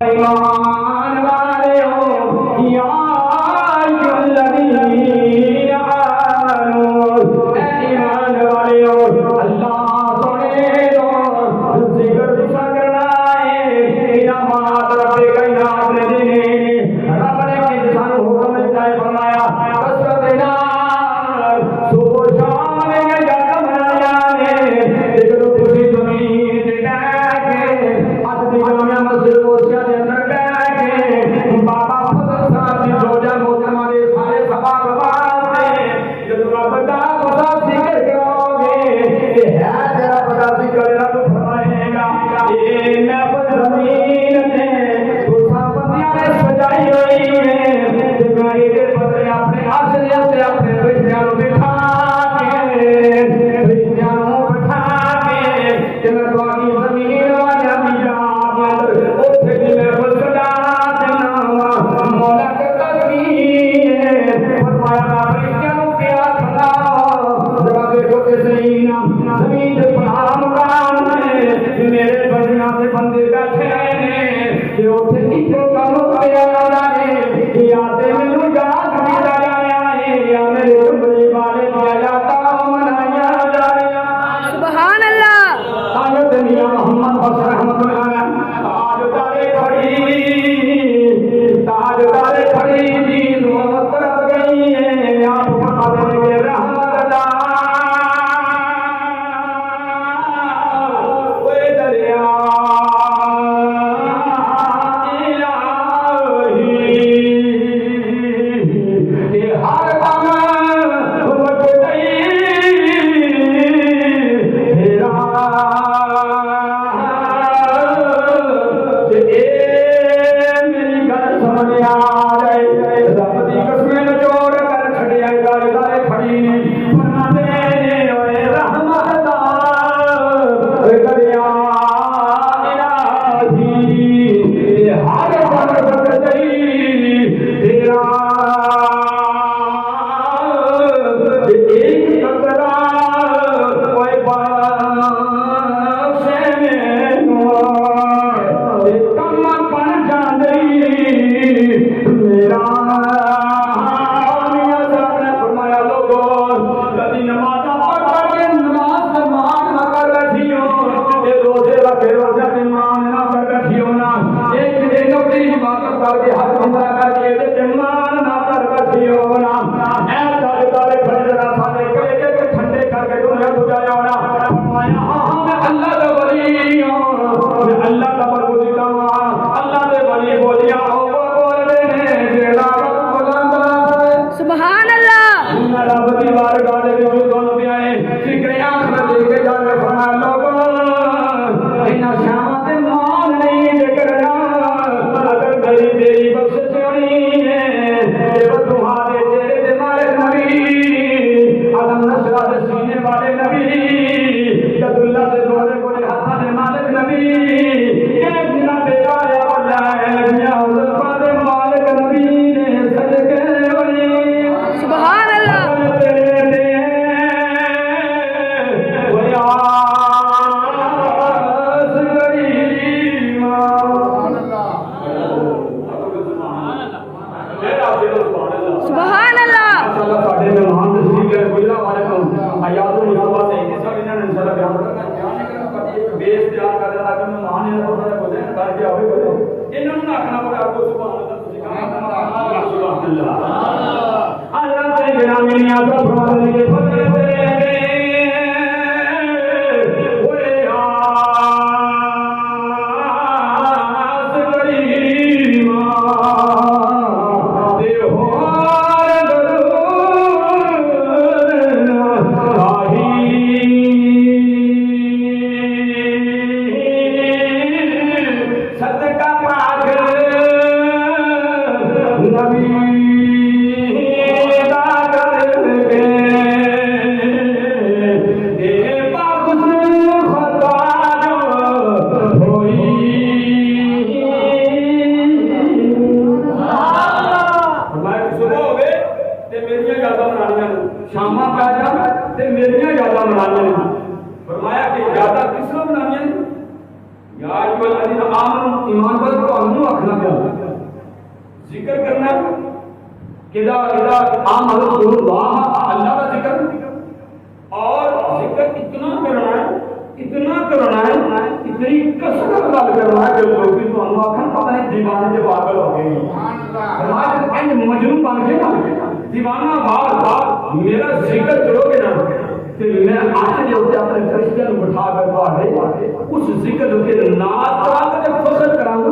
ईमान वालेओ या अय्युहल्लज़ीना आमनू ईमान वालेओ अल्लाह सुने दो जिक्र करना है इनामात रब्बे कायनात ने देने रब ने इंसान हुक्म दिया फरमाया कसरत ना सुबह शाम में जब मनाया ने जिक्र पूरी जमीन ते बैठे आज दी जामिया मस्जिद को शामा पै जा मेरिया यादा मनानिया फरमाया कि यादा किस बनानिया या ईमान पर ਤੁਹਾਨੂੰ ਆਖਣਾ ਪਿਆ ਜ਼ਿਕਰ करना किदा आम अल्लाह का जिक्र और जिक्र इतना करना है इतनी कसरत गल करना है कि लोग ਤੁਹਾਨੂੰ आखन पता नहीं दीवाने से पागल हो गए समाज इंज मजनू बन गए ना दीवाना बार मेरा जिक्र करोगे ना तो मैं आज के ऊपर अपने फरिश्ते को बिठा कर उस जिक्र के नात करा के फखर करांगा